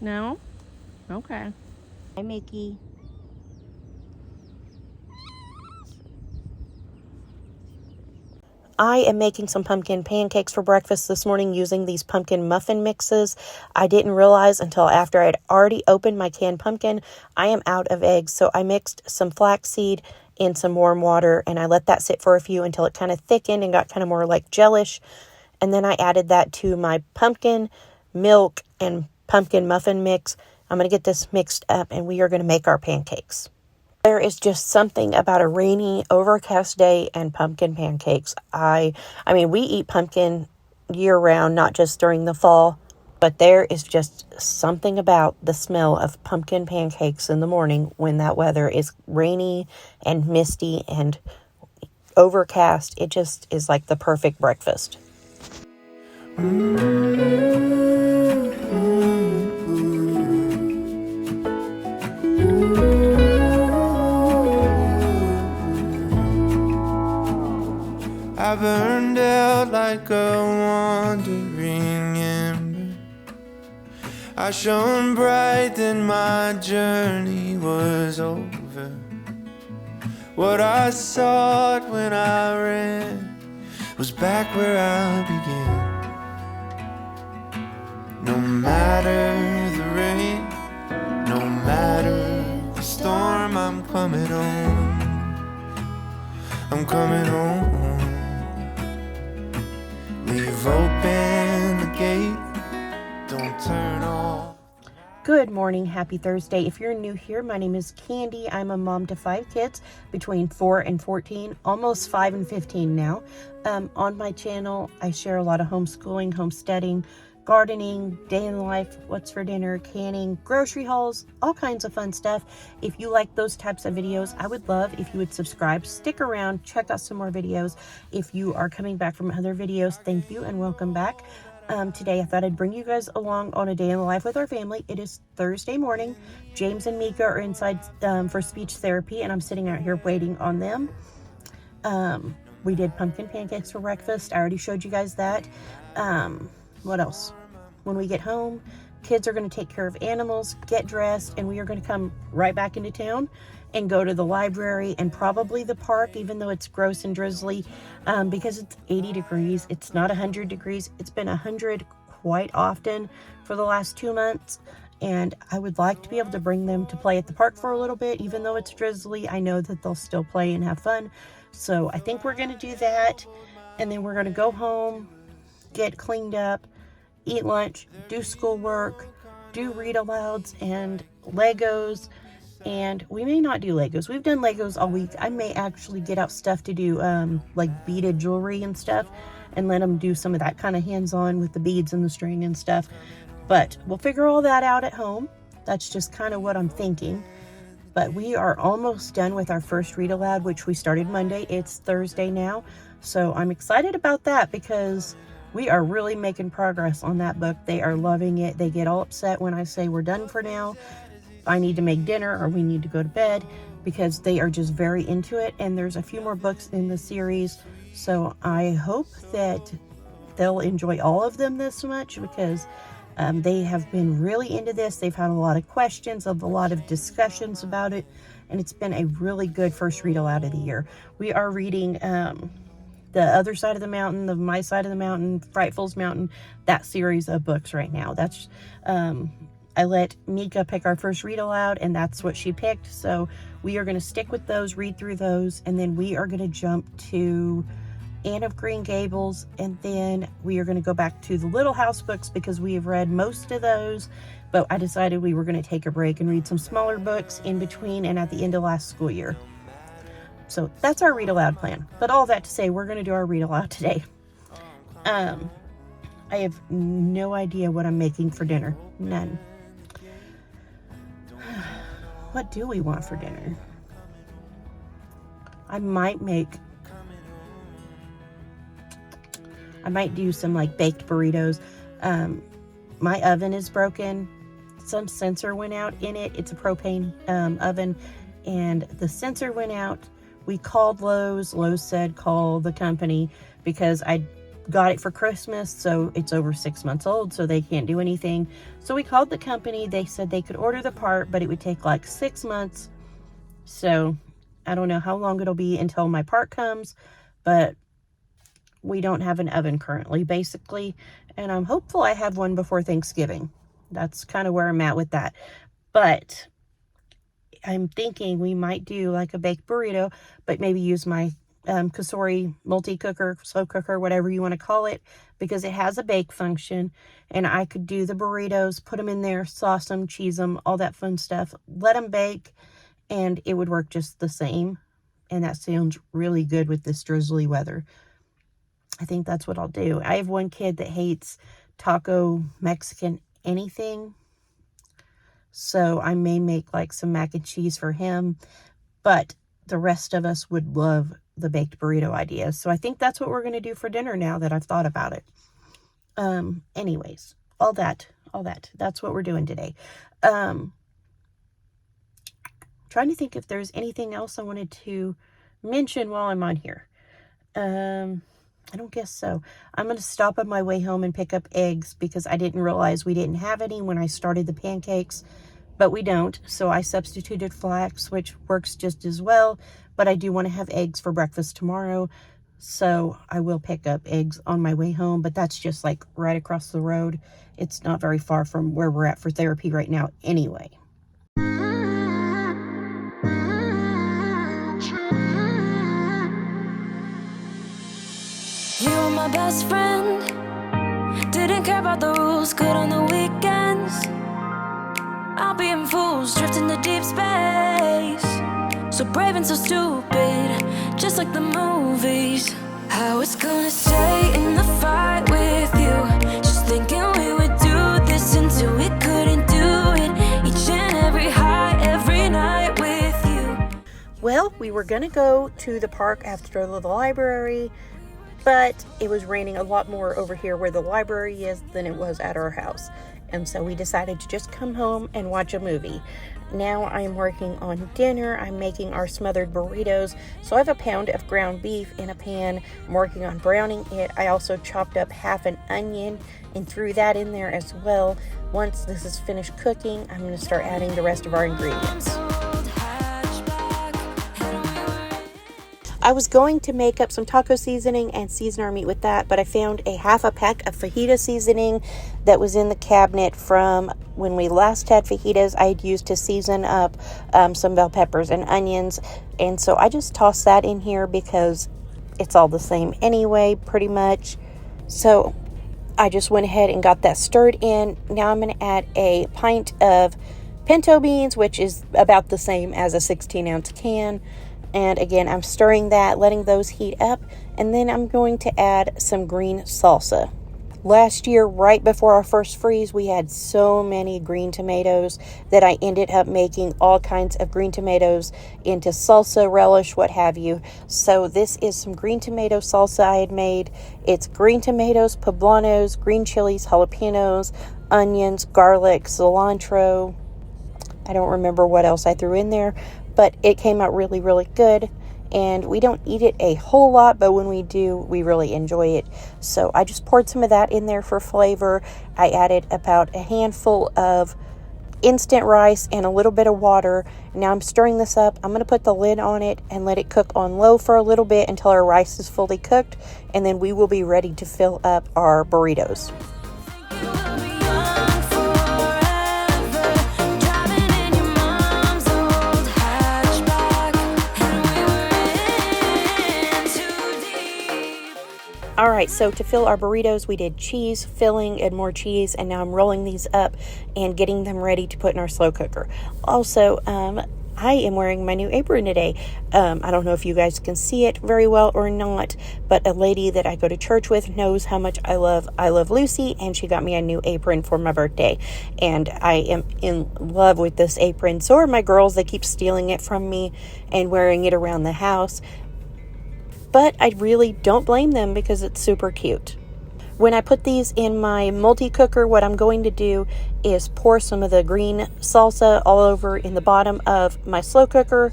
No? Okay. Hi, Mickey. I am making some pumpkin pancakes for breakfast this morning using these pumpkin muffin mixes. I didn't realize until after I'd already opened my canned pumpkin, I am out of eggs. So I mixed some flaxseed in some warm water and I let that sit for a few until it kind of thickened and got kind of more like gelish. And then I added that to my pumpkin, milk, and pumpkin muffin mix. I'm going to get this mixed up and we are going to make our pancakes. There is just something about a rainy, overcast day and pumpkin pancakes. I mean, we eat pumpkin year-round, not just during the fall, but there is just something about the smell of pumpkin pancakes in the morning when that weather is rainy and misty and overcast. It just is like the perfect breakfast. I burned out like a wandering ember. I shone bright, then my journey was over. What I sought when I ran was back where I began. No matter the rain, no matter the storm, I'm coming home. I'm coming home. Leave open the gate, don't turn off. Good morning, happy Thursday. If you're new here, my name is Candy. I'm a mom to 5 kids between 4 and 14, almost 5 and 15 now. On my channel, I share a lot of homeschooling, homesteading, gardening, day in the life, what's for dinner, canning, grocery hauls, all kinds of fun stuff. If you like those types of videos, I would love if you would subscribe, stick around, check out some more videos. If you are coming back from other videos, thank you and welcome back. Today I thought I'd bring you guys along on a day in the life with our family. It is Thursday morning. James and Mika are inside for speech therapy and I'm sitting out here waiting on them. We did pumpkin pancakes for breakfast. I already showed you guys that. What else? When we get home, kids are going to take care of animals, get dressed, and we are going to come right back into town and go to the library and probably the park, even though it's gross and drizzly, because it's 80 degrees. It's not 100 degrees. It's been 100 quite often for the last 2 months, and I would like to be able to bring them to play at the park for a little bit. Even though it's drizzly, I know that they'll still play and have fun. So I think we're going to do that, and then we're going to go home, get cleaned up, eat lunch, do schoolwork, do read alouds and Legos, and we may not do Legos. We've done Legos all week. I may actually get out stuff to do like beaded jewelry and stuff and let them do some of that kind of hands-on with the beads and the string and stuff, but we'll figure all that out at home. That's just kind of what I'm thinking. But we are almost done with our first read aloud, which we started Monday. It's Thursday now, so I'm excited about that because we are really making progress on that book. They are loving it. They get all upset when I say we're done for now. I need to make dinner or we need to go to bed because they are just very into it. And there's a few more books in the series. So I hope that they'll enjoy all of them this much because they have been really into this. They've had a lot of questions, a lot of discussions about it. And it's been a really good first read aloud of the year. We are reading The Other Side of the Mountain, The My Side of the Mountain, Frightful's Mountain, that series of books right now. That's I let Mika pick our first read aloud, and that's what she picked. So we are going to stick with those, read through those, and then we are going to jump to Anne of Green Gables, and then we are going to go back to the Little House books because we have read most of those, but I decided we were going to take a break and read some smaller books in between and at the end of last school year. So that's our read aloud plan. But all that to say, we're going to do our read aloud today. I have no idea what I'm making for dinner. None. What do we want for dinner? I might do some like baked burritos. My oven is broken. Some sensor went out in it. It's a propane oven, and the sensor went out. We called Lowe's. Lowe's said call the company because I got it for Christmas, so it's over 6 months old, so they can't do anything. So we called the company. They said they could order the part, but it would take like 6 months. So I don't know how long it'll be until my part comes, but we don't have an oven currently, basically, and I'm hopeful I have one before Thanksgiving. That's kind of where I'm at with that. But I'm thinking we might do like a baked burrito, but maybe use my Kasori multi-cooker, slow cooker, whatever you want to call it, because it has a bake function, and I could do the burritos, put them in there, sauce them, cheese them, all that fun stuff, let them bake, and it would work just the same. And that sounds really good with this drizzly weather. I think that's what I'll do. I have one kid that hates taco, Mexican, anything. So I may make like some mac and cheese for him. But the rest of us would love the baked burrito idea. So I think that's what we're going to do for dinner now that I've thought about it. Anyways, all that. That's what we're doing today. Trying to think if there's anything else I wanted to mention while I'm on here. I don't guess so. I'm going to stop on my way home and pick up eggs because I didn't realize we didn't have any when I started the pancakes, but we don't. So I substituted flax, which works just as well, but I do want to have eggs for breakfast tomorrow. So I will pick up eggs on my way home, but that's just like right across the road. It's not very far from where we're at for therapy right now anyway. My best friend didn't care about the rules, good on the weekends. I'll be in fools, drifting to deep space. So brave and so stupid, just like the movies. I was gonna stay in the fight with you, just thinking we would do this until we couldn't do it. Each and every high, every night with you. Well, we were gonna go to the park after the library, but it was raining a lot more over here where the library is than it was at our house. And so we decided to just come home and watch a movie. Now I'm working on dinner. I'm making our smothered burritos. So I have a pound of ground beef in a pan. I'm working on browning it. I also chopped up half an onion and threw that in there as well. Once this is finished cooking, I'm going to start adding the rest of our ingredients. I was going to make up some taco seasoning and season our meat with that, but I found a half a pack of fajita seasoning that was in the cabinet from when we last had fajitas. I had used to season up some bell peppers and onions, and so I just tossed that in here because it's all the same anyway, pretty much. So I just went ahead and got that stirred in. Now I'm going to add a pint of pinto beans, which is about the same as a 16-ounce can. And again, I'm stirring that, letting those heat up, and then I'm going to add some green salsa. Last year, right before our first freeze, we had so many green tomatoes that I ended up making all kinds of green tomatoes into salsa, relish, what have you. So this is some green tomato salsa I had made. It's green tomatoes, poblanos, green chilies, jalapenos, onions, garlic, cilantro. I don't remember what else I threw in there, but it came out really, really good. And we don't eat it a whole lot, but when we do, we really enjoy it. So I just poured some of that in there for flavor. I added about a handful of instant rice and a little bit of water. Now I'm stirring this up. I'm going to put the lid on it and let it cook on low for a little bit until our rice is fully cooked. And then we will be ready to fill up our burritos. All right, so to fill our burritos, we did cheese, filling, and more cheese, and now I'm rolling these up and getting them ready to put in our slow cooker. Also, I am wearing my new apron today. I don't know if you guys can see it very well or not, but a lady that I go to church with knows how much I love Lucy, and she got me a new apron for my birthday, and I am in love with this apron. So are my girls. They keep stealing it from me and wearing it around the house. But I really don't blame them because it's super cute. When I put these in my multi-cooker, what I'm going to do is pour some of the green salsa all over in the bottom of my slow cooker,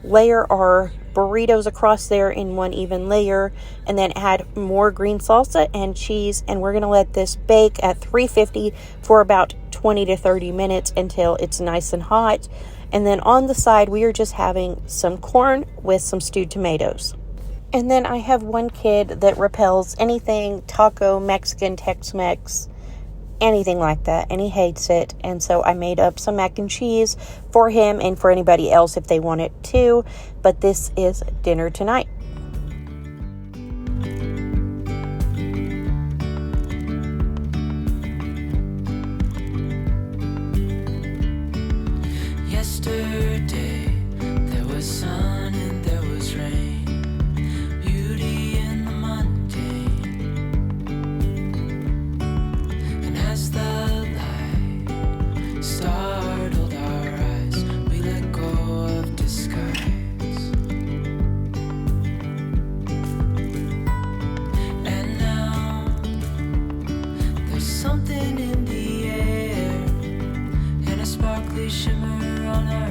layer our burritos across there in one even layer, and then add more green salsa and cheese, and we're going to let this bake at 350 for about 20 to 30 minutes until it's nice and hot. And then on the side, we are just having some corn with some stewed tomatoes. And then I have one kid that repels anything taco, Mexican, Tex-Mex, anything like that, and he hates it. And so I made up some mac and cheese for him and for anybody else if they want it too. But this is dinner tonight. Yesterday, there was sun and there was rain, beauty in the mundane. And as the light startled our eyes, we let go of disguise. And now, there's something in the air, and a sparkly shimmer on our